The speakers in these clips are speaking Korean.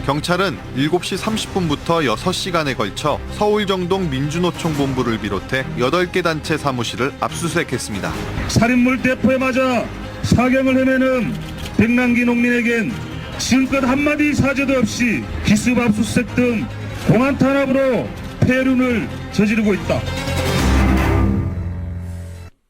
경찰은 7시 30분부터 6시간에 걸쳐 서울정동 민주노총 본부를 비롯해 8개 단체 사무실을 압수수색했습니다. 살인물 대포에 맞아 사경을 헤매는 백남기 농민에겐 지금껏 한마디 사죄도 없이 기습 압수수색 등 공안 탄압으로 폐륜을 저지르고 있다.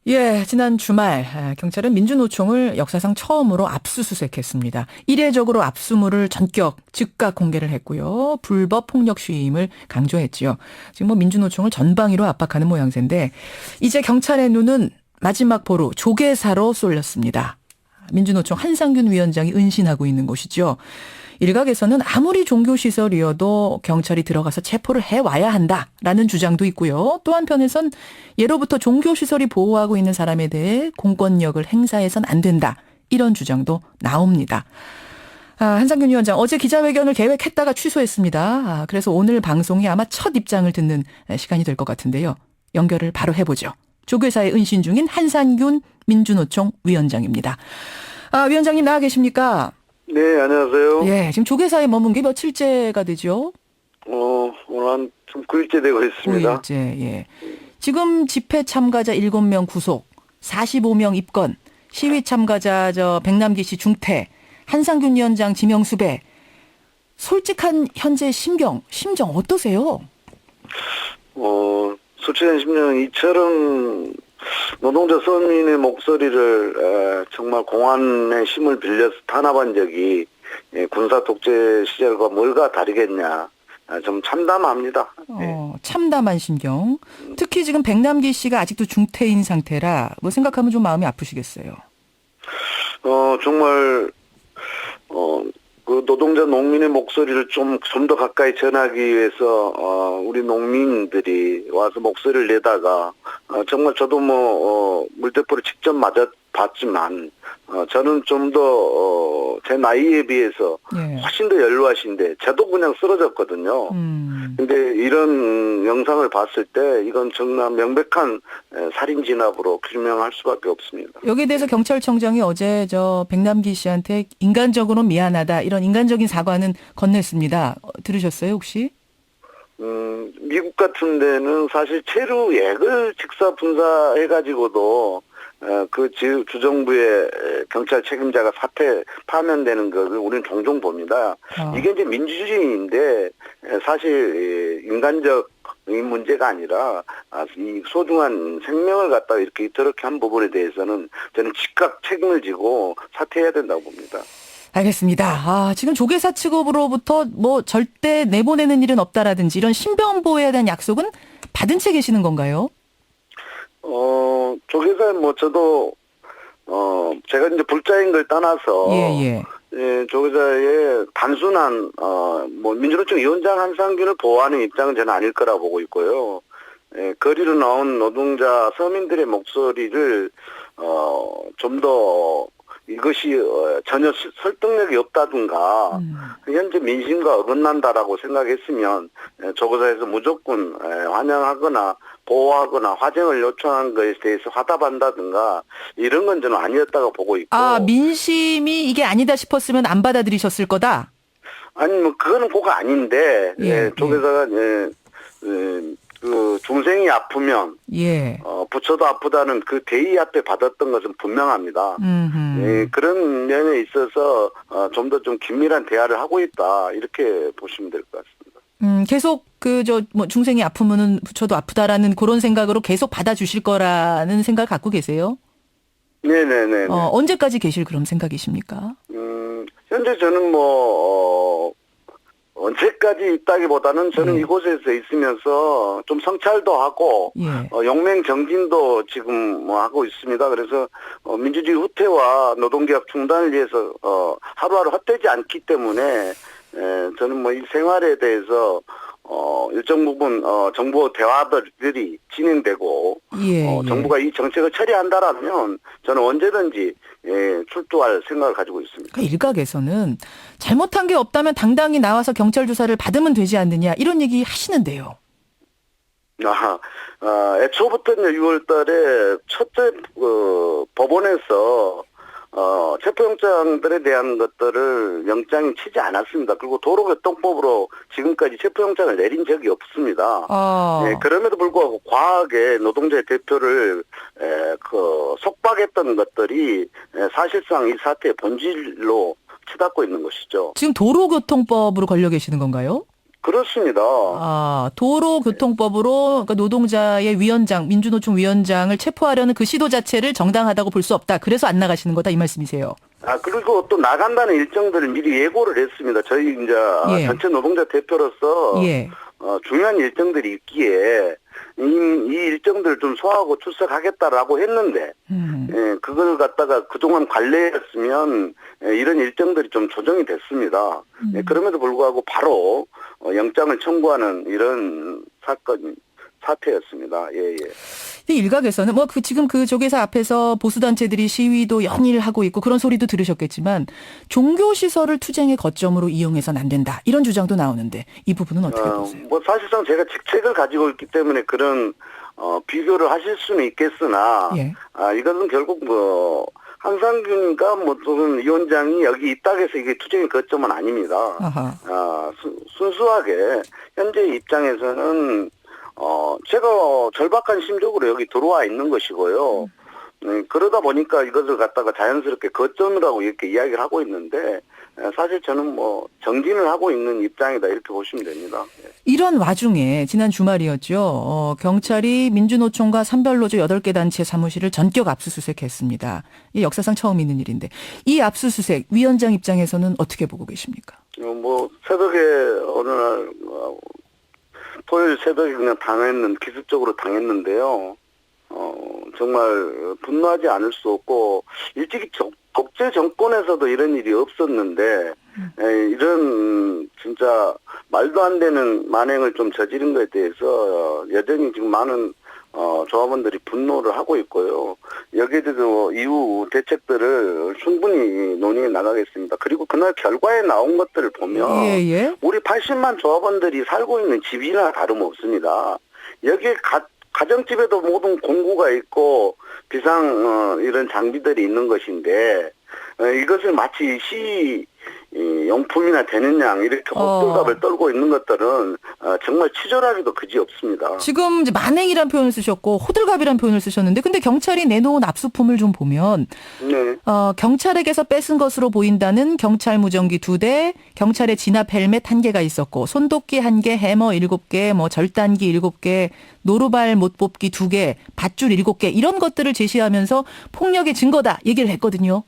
예, 지난 주말 경찰은 민주노총을 역사상 처음으로 압수수색했습니다. 이례적으로 압수물을 전격 즉각 공개를 했고요. 불법 폭력 시위임을 강조했지요. 지금 민주노총을 전방위로 압박하는 모양새인데 이제 경찰의 눈은 마지막 보루 조계사로 쏠렸습니다. 민주노총 한상균 위원장이 은신하고 있는 곳이죠. 일각에서는 아무리 종교시설이어도 경찰이 들어가서 체포를 해와야 한다라는 주장도 있고요. 또 한편에선 예로부터 종교시설이 보호하고 있는 사람에 대해 공권력을 행사해선 안 된다. 이런 주장도 나옵니다. 한상균 위원장 어제 기자회견을 계획했다가 취소했습니다. 그래서 오늘 방송이 아마 첫 입장을 듣는 시간이 될 것 같은데요. 연결을 바로 해보죠. 조계사에 은신 중인 한상균 민주노총 위원장입니다. 위원장님 나와 계십니까? 네, 안녕하세요. 예, 지금 조계사에 머문 게 며칠째가 되죠? 오늘 한 9일째 되고 있습니다. 9일째, 예. 지금 집회 참가자 7명 구속, 45명 입건, 시위 참가자 백남기 씨 중퇴, 한상균 위원장 지명수배. 솔직한 현재 심정 어떠세요? 솔직한 심정은 이처럼 노동자 서민의 목소리를 정말 공안의 힘을 빌려서 탄압한 적이 군사 독재 시절과 뭘과 다르겠냐. 좀 참담합니다. 참담한 심경. 특히 지금 백남기 씨가 아직도 중퇴인 상태라 생각하면 좀 마음이 아프시겠어요. 정말 그 노동자 농민의 목소리를 좀 더 가까이 전하기 위해서 우리 농민들이 와서 목소리를 내다가 정말 저도 물대포를 직접 맞았지만 저는 좀 더 제 나이에 비해서 훨씬 더 연로하신데 저도 그냥 쓰러졌거든요. 근데 이런 영상을 봤을 때 이건 정말 명백한 살인 진압으로 규명할 수밖에 없습니다. 여기에 대해서 경찰청장이 어제 백남기 씨한테 인간적으로 미안하다 이런 인간적인 사과는 건넸습니다. 들으셨어요 혹시? 미국 같은 데는 사실 체류액을 직사 분사해가지고도 그 주정부의 경찰 책임자가 사태 파면되는 것을 우리는 종종 봅니다. 이게 이제 민주주의인데 사실 인간적인 문제가 아니라 이 소중한 생명을 갖다 이렇게 이렇게 한 부분에 대해서는 저는 즉각 책임을 지고 사퇴해야 된다고 봅니다. 알겠습니다. 지금 조계사 측으로부터 절대 내보내는 일은 없다라든지 이런 신변보호에 대한 약속은 받은 채 계시는 건가요? 조계사 저도 제가 이제 불자인 걸 떠나서 예, 조계사의 단순한 민주노총 위원장 한상균을 보호하는 입장은 저는 아닐 거라고 보고 있고요. 거리로 나온 노동자 서민들의 목소리를 좀 더 이것이 전혀 설득력이 없다든가 현재 민심과 어긋난다라고 생각했으면 조계사에서 무조건 환영하거나 보호하거나 화쟁을 요청한 것에 대해서 화답한다든가 이런 건 저는 아니었다고 보고 있고. 민심이 이게 아니다 싶었으면 안 받아들이셨을 거다? 아니 그거는 꼭 아닌데 조계사가 그 중생이 아프면 부처도 아프다는 그 대의 앞에 받았던 것은 분명합니다. 그런 면에 있어서 좀 더 좀 긴밀한 대화를 하고 있다 이렇게 보시면 될 것 같습니다. 계속 중생이 아프면은 부처도 아프다라는 그런 생각으로 계속 받아주실 거라는 생각을 갖고 계세요? 네네네. 언제까지 계실 그런 생각이십니까? 현재 저는 언제까지 있다기보다는 저는 이곳에서 있으면서 좀 성찰도 하고 용맹 정진도 지금 하고 있습니다. 그래서 민주주의 후퇴와 노동개혁 충단을 위해서 하루하루 헛되지 않기 때문에 저는 이 생활에 대해서 일정 부분 정부 대화들이 진행되고 정부가 이 정책을 처리한다라면 저는 언제든지 출두할 생각을 가지고 있습니다. 그러니까 일각에서는 잘못한 게 없다면 당당히 나와서 경찰 조사를 받으면 되지 않느냐 이런 얘기 하시는데요. 애초부터 6월 달에 첫째 법원에서 체포영장들에 대한 것들을 영장이 치지 않았습니다. 그리고 도로교통법으로 지금까지 체포영장을 내린 적이 없습니다. 예, 그럼에도 불구하고 과하게 노동자의 대표를 속박했던 것들이 사실상 이 사태의 본질로 치닫고 있는 것이죠. 지금 도로교통법으로 걸려 계시는 건가요? 그렇습니다. 도로교통법으로 그러니까 노동자의 위원장, 민주노총 위원장을 체포하려는 그 시도 자체를 정당하다고 볼 수 없다. 그래서 안 나가시는 거다 이 말씀이세요. 그리고 또 나간다는 일정들을 미리 예고를 했습니다. 저희 이제 전체 노동자 대표로서 예. 중요한 일정들이 있기에 이 일정들을 좀 소화하고 출석하겠다라고 했는데 그걸 갖다가 그동안 관례였으면 이런 일정들이 좀 조정이 됐습니다. 그럼에도 불구하고 바로 영장을 청구하는 이런 사태였습니다. 예. 일각에서는 지금 그 조계사 앞에서 보수단체들이 시위도 연일 하고 있고 그런 소리도 들으셨겠지만 종교시설을 투쟁의 거점으로 이용해서는 안 된다. 이런 주장도 나오는데 이 부분은 어떻게 보세요? 사실상 제가 직책을 가지고 있기 때문에 그런 비교를 하실 수는 있겠으나 이것은 결국 한상균과 또는 위원장이 여기 있다고 해서 이게 투쟁의 거점은 아닙니다. 순수하게 현재 입장에서는 제가 절박한 심적으로 여기 들어와 있는 것이고요. 그러다 보니까 이것을 갖다가 자연스럽게 거점이라고 이렇게 이야기를 하고 있는데 사실 저는 정진을 하고 있는 입장이다 이렇게 보시면 됩니다. 이런 와중에 지난 주말이었죠. 경찰이 민주노총과 산별노조 8개 단체 사무실을 전격 압수수색했습니다. 이 역사상 처음 있는 일인데 이 압수수색 위원장 입장에서는 어떻게 보고 계십니까? 새벽에 어느 날 토요일 새벽에 그냥 기습적으로 당했는데요. 정말 분노하지 않을 수 없고 일찍이 독재 정권에서도 이런 일이 없었는데 이런 진짜 말도 안 되는 만행을 좀 저지른 것에 대해서 여전히 지금 많은 조합원들이 분노를 하고 있고요. 여기에 대해서 이후 대책들을 충분히 논의해 나가겠습니다. 그리고 그날 결과에 나온 것들을 보면 우리 80만 조합원들이 살고 있는 집이나 다름없습니다. 여기에 가정집에도 모든 공구가 있고 이런 장비들이 있는 것인데 이것을 마치 용품이나 되는 양 이렇게 호들갑을 떨고 있는 것들은 정말 치졸하기도 그지없습니다. 지금 이제 만행이란 표현을 쓰셨고 호들갑이란 표현을 쓰셨는데 근데 경찰이 내놓은 압수품을 좀 보면 경찰에게서 뺏은 것으로 보인다는 경찰 무전기 2대, 경찰의 진압 헬멧 1개가 있었고 손도끼 1개, 해머 7개, 절단기 7개, 노루발 못 뽑기 2개, 밧줄 7개 이런 것들을 제시하면서 폭력의 증거다 얘기를 했거든요.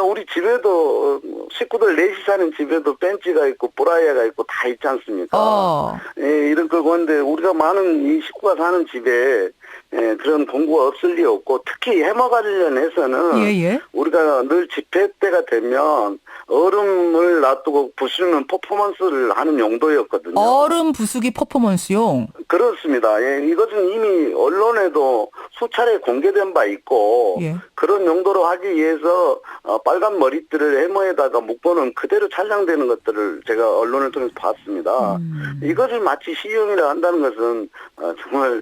우리 집에도 식구들 넷이 사는 집에도 벤치가 있고 브라이어가 있고 다 있지 않습니까? 이런 건데 우리가 많은 이 식구가 사는 집에 그런 공구가 없을 리 없고 특히 해머 관련해서는 우리가 늘 집회 때가 되면 얼음을 놔두고 부수는 퍼포먼스를 하는 용도였거든요. 얼음 부수기 퍼포먼스용? 그렇습니다. 이것은 이미 언론에도 수차례 공개된 바 있고 그런 용도로 하기 위해서 빨간 머리띠를 해머에다가 묶어놓은 그대로 촬영되는 것들을 제가 언론을 통해서 봤습니다. 이것을 마치 시형이라 한다는 것은 정말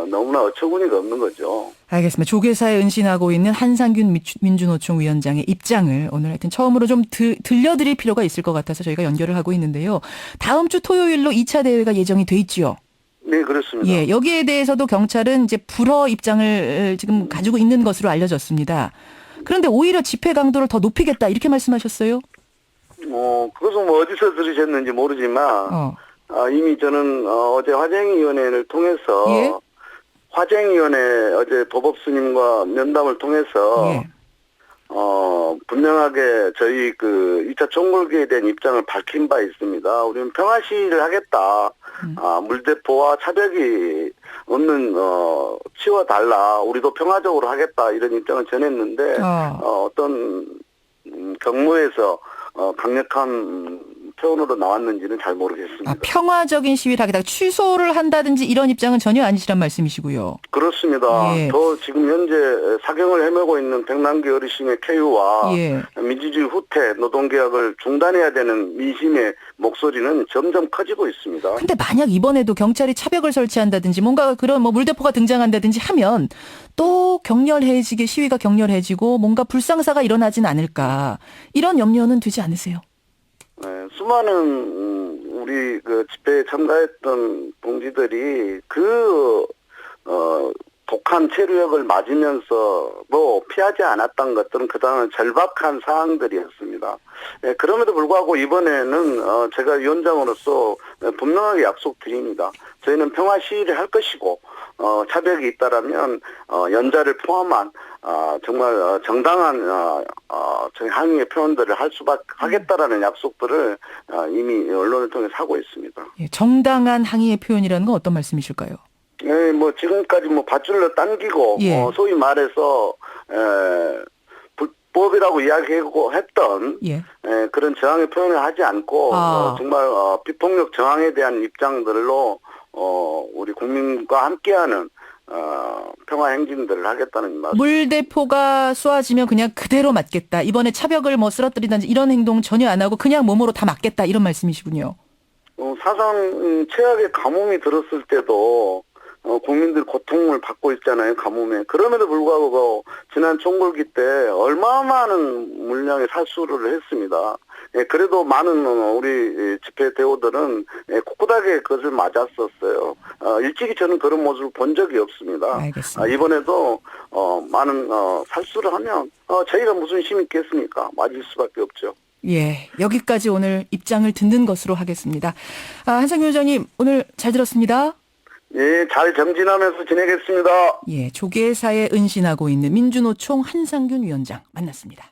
너무나 어처구니가 없는 거죠. 알겠습니다. 조계사에 은신하고 있는 한상균 민주노총 위원장의 입장을 오늘 하여튼 처음으로 좀 들려드릴 필요가 있을 것 같아서 저희가 연결을 하고 있는데요. 다음 주 토요일로 2차 대회가 예정이 돼 있지요? 네, 그렇습니다. 여기에 대해서도 경찰은 이제 불허 입장을 지금 가지고 있는 것으로 알려졌습니다. 그런데 오히려 집회 강도를 더 높이겠다 이렇게 말씀하셨어요? 그것은 어디서 들으셨는지 모르지만 이미 저는 어제 화쟁위원회를 통해서 화쟁위원회 어제 도법스님과 면담을 통해서 분명하게 저희 2차 총궐기에 대한 입장을 밝힌 바 있습니다. 우리는 평화 시위를 하겠다. 물대포와 차벽이 없는 치워달라. 우리도 평화적으로 하겠다. 이런 입장을 전했는데 어떤 경무에서 강력한 표현으로 나왔는지는 잘 모르겠습니다. 아, 평화적인 시위를 하겠다. 취소를 한다든지 이런 입장은 전혀 아니시란 말씀이시고요. 그렇습니다. 예. 저 지금 현재 사경을 헤매고 있는 백남기 어르신의 쾌유와 예. 민주주의 후퇴 노동개혁을 중단해야 되는 민심의 목소리는 점점 커지고 있습니다. 근데 만약 이번에도 경찰이 차벽을 설치한다든지 뭔가 그런 뭐 물대포가 등장한다든지 하면 또 격렬해지게 시위가 격렬해지고 뭔가 불상사가 일어나진 않을까 이런 염려는 되지 않으세요? 네, 수많은 우리 그 집회에 참가했던 동지들이 독한 체류역을 맞으면서도 피하지 않았던 것들은 그동안 절박한 사항들이었습니다. 그럼에도 불구하고 이번에는 제가 위원장으로서 분명하게 약속드립니다. 저희는 평화 시위를 할 것이고 차벽이 있다라면 연자를 포함한 정말 정당한 저희 항의의 표현들을 하겠다라는 약속들을 이미 언론을 통해서 하고 있습니다. 예, 정당한 항의의 표현이라는 건 어떤 말씀이실까요? 네, 뭐 지금까지 뭐 밧줄로 당기고 예. 소위 말해서 불법이라고 이야기하고 했던 예. 그런 저항의 표현을 하지 않고 정말 비폭력 저항에 대한 입장들로 우리 국민과 함께하는 평화 행진들을 하겠다는 말씀. 물대포가 쏘아지면 그냥 그대로 맞겠다. 이번에 차벽을 뭐 쓰러뜨리든지 이런 행동 전혀 안 하고 그냥 몸으로 다 맞겠다 이런 말씀이시군요. 사상 최악의 가뭄이 들었을 때도 국민들 고통을 받고 있잖아요, 가뭄에. 그럼에도 불구하고 지난 총궐기 때 얼마 많은 물량의 살수를 했습니다. 그래도 많은 우리 집회 대우들은 꿋꿋하게 그것을 맞았었어요. 일찍이 저는 그런 모습을 본 적이 없습니다. 알겠습니다. 이번에도 많은 살수를 하면 저희가 무슨 힘이 있겠습니까? 맞을 수밖에 없죠. 예, 여기까지 오늘 입장을 듣는 것으로 하겠습니다. 한상규 의원님 오늘 잘 들었습니다. 예, 잘 정진하면서 지내겠습니다. 예, 조계사에 은신하고 있는 민주노총 한상균 위원장 만났습니다.